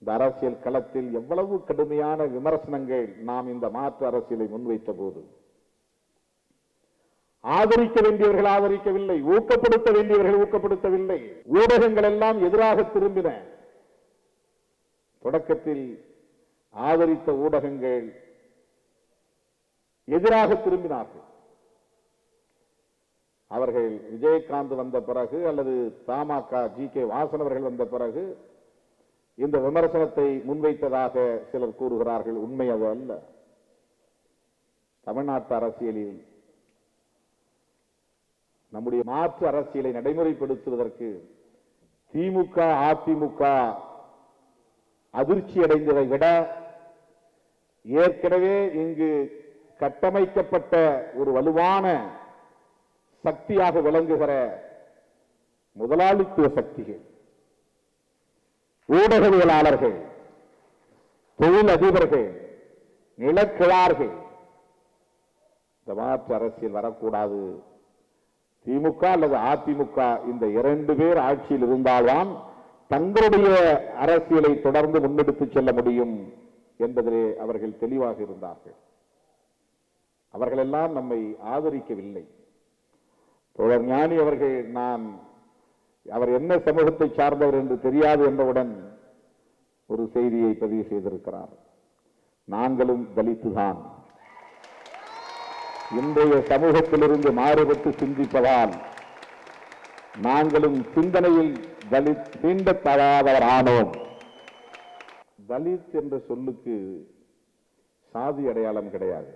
இந்த அரசியல் களத்தில் எவ்வளவு கடுமையான விமர்சனங்கள் நாம் இந்த மாற்று அரசியலை முன்வைத்த போது ஆதரிக்க வேண்டியவர்கள் ஆதரிக்கவில்லை, ஊக்கப்படுத்த வேண்டியவர்கள் ஊக்கப்படுத்தவில்லை. ஊடகங்கள் எல்லாம் எதிராக திரும்பின. தொடக்கத்தில் ஆதரித்த ஊடகங்கள் எதிராக திரும்பினார்கள். அவர்கள் விஜயகாந்த் வந்த பிறகு அல்லது தமாக ஜி.கே. வாசன் அவர்கள் வந்த பிறகு இந்த விமர்சனத்தை முன்வைத்ததாக சிலர் கூறுகிறார்கள். உண்மை அது அல்ல. தமிழ்நாட்டு அரசியலில் நம்முடைய மாற்று அரசியலை நடைமுறைப்படுத்துவதற்கு திமுக அதிமுக அதிர்ச்சி அடைந்ததை விட ஏற்கனவே இங்கு கட்டமைக்கப்பட்ட ஒரு வலுவான சக்தியாக விளங்குகிற முதலாளித்துவ சக்திகள், ஊடகவியலாளர்கள், தொழில் அதிபர்கள், நிலக்கிழார்கள் இந்த மாற்று அரசியல் வரக்கூடாது. திமுக அல்லது அதிமுக இந்த இரண்டு பேர் ஆட்சியில் இருந்தால்தான் தங்களுடைய அரசியலை தொடர்ந்து முன்னெடுத்து செல்ல முடியும் என்பதிலே அவர்கள் தெளிவாக இருந்தார்கள். அவர்களெல்லாம் நம்மை ஆதரிக்கவில்லை. தோழர் ஞானி அவர்கள் அவர் என்ன சமூகத்தை சார்ந்தவர் என்று தெரியாது என்றவுடன் ஒரு செய்தியை பதிவு செய்திருக்கிறார். நாங்களும் தலித்துதான். இன்றைய சமூகத்திலிருந்து மாறுபட்டு சிந்திப்பதால் நாங்களும் சிந்தனையில் தலித் தீண்டத்தகாதவர் ஆனோம். தலித் என்ற சொல்லுக்கு சாதி அடையாளம் கிடையாது.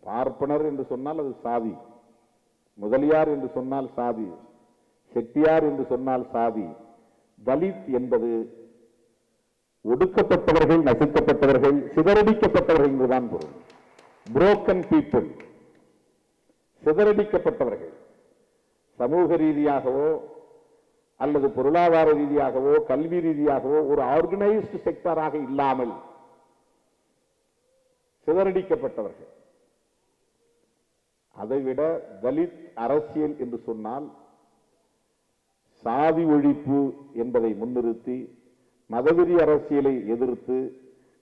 பார்ப்பனர் என்று சொன்னால் அது சாதி, முதலியார் என்று சொன்னால் சாதி, செட்டியார் என்று சொன்னால் சாதி. தலித் என்பது ஒடுக்கப்பட்டவர்கள், நசுக்கப்பட்டவர்கள், சிதறடிக்கப்பட்டவர்கள் என்றுதான் பொருள். புரோக்கன் பீப்புள், சிதறடிக்கப்பட்டவர்கள். சமூக ரீதியாகவோ அல்லது பொருளாதார ரீதியாகவோ கல்வி ரீதியாகவோ ஒரு ஆர்கனைஸ்டு செக்டராக இல்லாமல் சிதறடிக்கப்பட்டவர்கள். அதைவிட தலித் அரசியல் என்று சொன்னால் சாதி ஒழிப்பு என்பதை முன்னிறுத்தி மதவெறி அரசியலை எதிர்த்து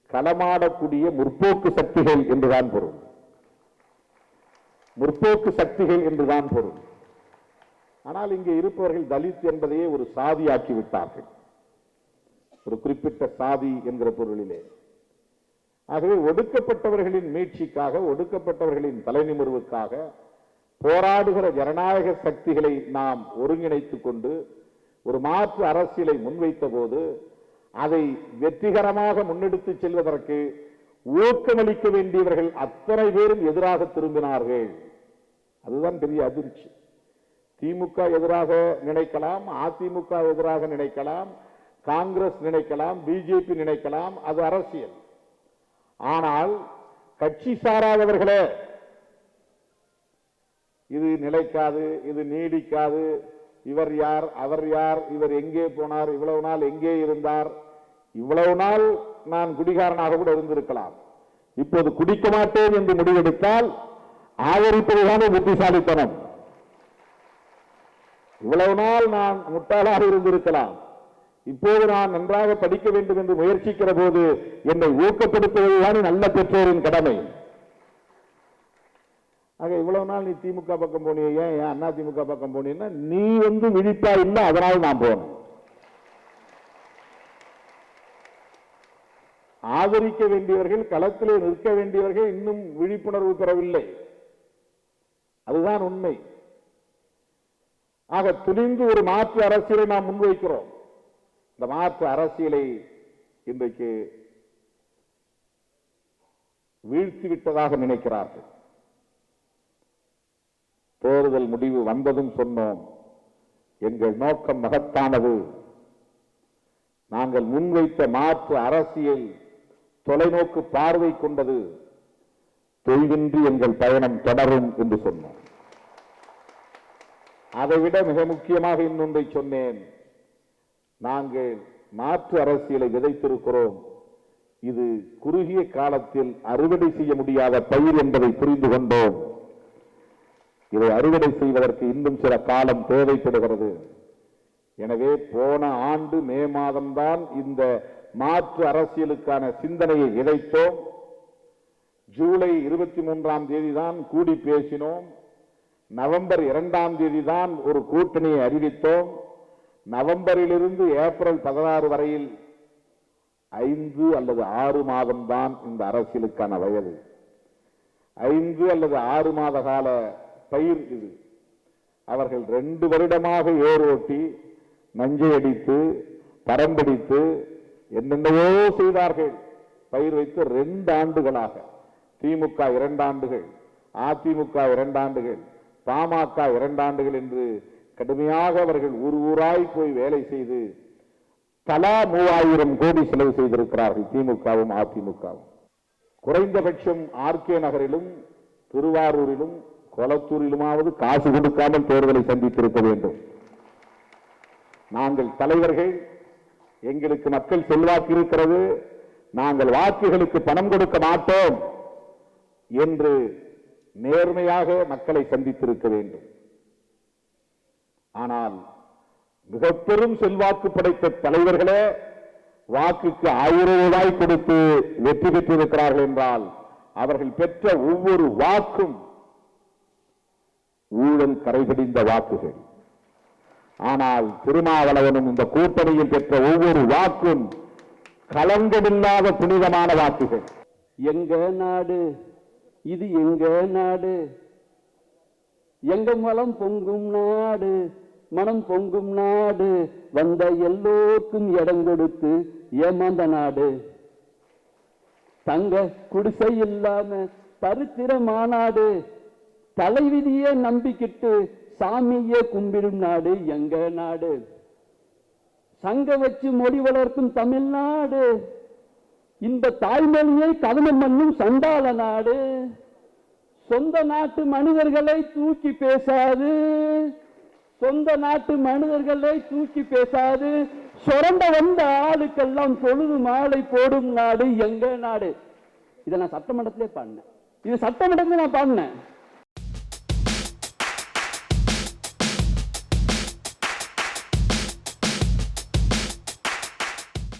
களமாடக்கூடிய முற்போக்கு சக்திகள் என்றுதான் பொருள். முற்போக்கு சக்திகள் என்றுதான் பொருள். ஆனால் இங்கே இருப்பவர்கள் தலித் என்பதையே ஒரு சாதியாக்கி விட்டார்கள், ஒரு குறிப்பிட்ட சாதி என்கிற பொருளிலே. ஆகவே ஒடுக்கப்பட்டவர்களின் மீட்சிக்காக, ஒடுக்கப்பட்டவர்களின் தலைநிமிர்வுக்காக போராடுகிற ஜனநாயக சக்திகளை நாம் ஒருங்கிணைத்துக் கொண்டு ஒரு மாற்று அரசியலை முன்வைத்த போது அதை வெற்றிகரமாக முன்னெடுத்து செல்வதற்கு ஊக்கமளிக்க வேண்டியவர்கள் அத்தனை பேரும் எதிராக திரும்பினார்கள். அதுதான் பெரிய அதிர்ச்சி. திமுக எதிராக நினைக்கலாம், அதிமுக எதிராக நினைக்கலாம், காங்கிரஸ் நினைக்கலாம், பிஜேபி நினைக்கலாம், அது அரசியல். ஆனால் கட்சி சாராதவர்களே இது நிலைக்காது, இது நீடிக்காது, இவர் யார், அவர் யார், இவர் எங்கே போனார், இவ்வளவு நாள் எங்கே இருந்தார், இவ்வளவு நாள் நான் குடிகாரனாக கூட இருந்திருக்கலாம், இப்போது குடிக்க மாட்டேன் என்று முடிவெடுத்தால் ஆதரிப்பதுதானே புத்திசாலித்தனம். இவ்வளவு நாள் நான் முட்டாளாக இருந்திருக்கலாம், இப்போது நான் நன்றாக படிக்க வேண்டும் என்று முயற்சிக்கிற போது என்னை ஊக்கப்படுத்துவதுதான் நல்ல பெற்றோரின் கடமை. ஆக இவ்வளவு நாள் நீ திமுக பக்கம் போனிய, ஏன் அதிமுக பக்கம் போனீங்கன்னா நீ விழிப்பா இல்லை, அதனால் நான் போனேன். ஆதரிக்க வேண்டியவர்கள், களத்திலே நிற்க வேண்டியவர்கள் இன்னும் விழிப்புணர்வு பெறவில்லை. அதுதான் உண்மை. ஆக துணிந்து ஒரு மாற்று அரசியலை நாம் முன்வைக்கிறோம். இந்த மாற்று அரசியலை இன்றைக்கு வீழ்த்திவிட்டதாக நினைக்கிறார்கள். தேர்தல் முடிவு வந்ததும் சொன்னோம், எங்கள் நோக்கம் மகத்தானது. நாங்கள் முன்வைத்த மாற்று அரசியல் தொலைநோக்கு பார்வை கொண்டது. தொய்வின்றி எங்கள் பயணம் தொடரும் என்று சொன்னோம். அதைவிட மிக முக்கியமாக இன்னொன்றை சொன்னேன். நாங்கள் மாற்று அரசியலை விதைத்திருக்கிறோம். இது குறுகிய காலத்தில் அறுவடை செய்ய முடியாத பயிர் என்பதை புரிந்து கொண்டோம். இதை அறுவடை செய்வதற்கு இன்னும் சில காலம் தேவைப்படுகிறது. எனவே போன ஆண்டு மே மாதம்தான் இந்த மாற்று அரசியலுக்கான சிந்தனையை விதைத்தோம். ஜூலை 23ஆம் தேதி தான் கூடி பேசினோம். நவம்பர் 2ஆம் தேதி தான் ஒரு கூட்டணியை அறிவித்தோம். நவம்பரிலிருந்து ஏப்ரல் 16 வரையில் 5 அல்லது 6 மாதம் தான் இந்த அரசியலுக்கான வயது. 5 அல்லது 6 மாத கால பயிர் இது. அவர்கள் 2 வருடமாக ஏரோட்டி நஞ்சை அடித்து பரம்பிடித்து என்னென்னவோ செய்தார்கள். பயிர் வைத்து 2 ஆண்டுகளாக திமுக 2 ஆண்டுகள், அதிமுக 2 ஆண்டுகள், பாமக 2 ஆண்டுகள் என்று கடுமையாக அவர்கள் ஊர் ஊராய் போய் வேலை செய்து தலா 3000 கோடி செலவு செய்திருக்கிறார்கள் திமுகவும் அதிமுகவும். குறைந்தபட்சம் ஆர்கே நகரிலும் திருவாரூரிலும் கொளத்தூரிலுமாவது காசு கொடுக்காமல் தேர்தலை சந்தித்திருக்க வேண்டும். நாங்கள் தலைவர்கள், எங்களுக்கு மக்கள் செல்வாக்கு இருக்கிறது, நாங்கள் வாக்குகளுக்கு பணம் கொடுக்க மாட்டோம் என்று நேர்மையாக மக்களை சந்தித்திருக்க வேண்டும். ஆனால் மிக பெரும் செல்வாக்கு படைத்த தலைவர்களே வாக்குக்கு 1000 ரூபாய் கொடுத்து வெற்றி பெற்றிருக்கிறார்கள் என்றால் அவர்கள் பெற்ற ஒவ்வொரு வாக்கும் ஊழல் கரைபிடிந்த வாக்குகள். ஆனால் திருமாவளவனும் இந்த கூட்டணியில் பெற்ற ஒவ்வொரு வாக்கும் கலங்கமில்லாத புனிதமான வாக்குகள். எங்க நாடு இது, எங்க நாடு, எங்க மலம் பொங்கும் நாடு, மனம் பொங்கும் நாடு, வந்த எல்லோருக்கும் இடம் கொடுத்து ஏமாந்த நாடு, தங்க குடிசை இல்லாம தரித்திர மாநாடு, தலைவிதியே நம்பிக்கிட்டு சாமியே கும்பிடும் நாடு எங்க நாடு, சங்க வச்சு மொழி வளர்க்கும் தமிழ்நாடு, இந்த தாய்மொழியை கதனம் பண்ணும் சண்டாள நாடு, சொந்த நாட்டு மனிதர்களை தூக்கி பேசாது, சொந்த நாட்டு மனிதர்களை தூக்கி பேசாது, சுரண்ட வந்த ஆளுக்கெல்லாம் பொழுது மாலை போடும் நாடு எங்க நாடு. இதை நான் சட்டமன்றத்திலே பாடினேன். இது சட்டமன்றத்தில் நான் பாடினேன்.